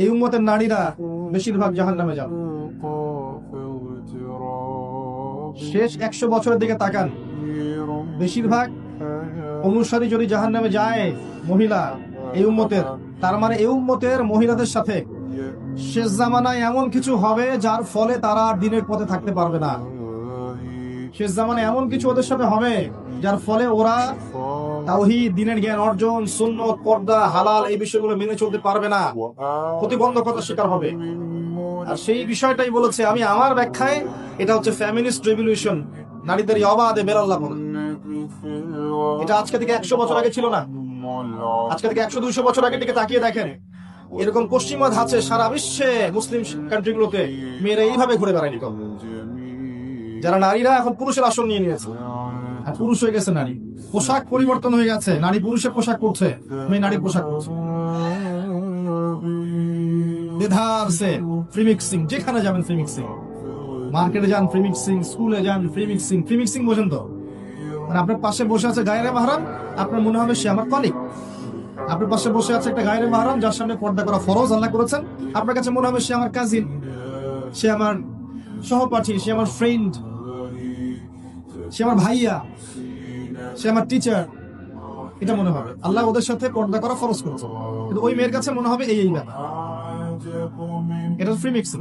এই উম্মতের নারীরা বেশিরভাগ জাহান্নামে যাবে। শেষ 100 বছরের দিকে তাকান, বেশিরভাগ অনুসারী যদি জাহান্নামে যায় মহিলা এই উম্মতের, তার মানে এই উম্মতের মহিলাদের সাথে শেষ জামানায় এমন কিছু হবে যার ফলে তারা আর দিনের পথে থাকতে পারবে না। শেষ জামানায় এমন কিছু ওদের সাথে হবে যার ফলে ওরা তাওহীদ, দ্বীনের জ্ঞান অর্জন, সুন্নত, পর্দা, হালাল এই বিষয়গুলো মেনে চলতে পারবে না, প্রতিবন্ধকতার শিকার হবে। আর সেই বিষয়টাই বলেছে আমি আমার ব্যাখ্যায়, এটা হচ্ছে ফ্যামিনিস্ট রেভলিউশন, নারীদের অবাধে বেরাল্লাহ বলে। এটা আজকে থেকে 100 বছর আগে ছিল না, আজকে থেকে 100-200 বছর আগে দিকে তাকিয়ে দেখেন, এরকম পশ্চিমা ধাঁচে সারা বিশ্বে মুসলিম কান্ট্রিগুলোতে মেয়েরা এইভাবে ঘুরে বেড়ায়নি। যারা নারীরা এখন পুরুষের আসন নিয়ে নিয়েছে, আর পুরুষ হয়ে গেছে নারী, পোশাক পরিবর্তন হয়ে গেছে, নারী পুরুষের পোশাক পরছে, মেয়ে নারী পোশাক পরছে, দেধারসে ফ্রি মিক্সিং, যেখানে যাবেন ফ্রি মিক্সিং, মার্কেটে যান ফ্রি মিক্সিং, স্কুলে যান ফ্রি মিক্সিং। ফ্রি মিক্সিং বোঝেন তো? মানে আপনার পাশে বসে আছে গায়রে মাহরাম, আপনার মনে হবে সে আমার কলিগ। আপনার পাশে বসে আছে একটা গায়রে মাহরাম যার সামনে পর্দা করা ফরজ আল্লাহ করেছেন, আপনার কাছে মনে হবে সে আমার কাজিন, সে আমার সহপাঠী, সে আমার ফ্রেন্ড, সে আমার ভাইয়া, সে আমার টিচার। এটা মনে হবে। আল্লাহ ওদের সাথে পর্দা করা ফরজ করেছে, কিন্তু ওই মেয়ের কাছে মনে হবে এই ব্যাপার। এটা ফ্রি মিক্সিং।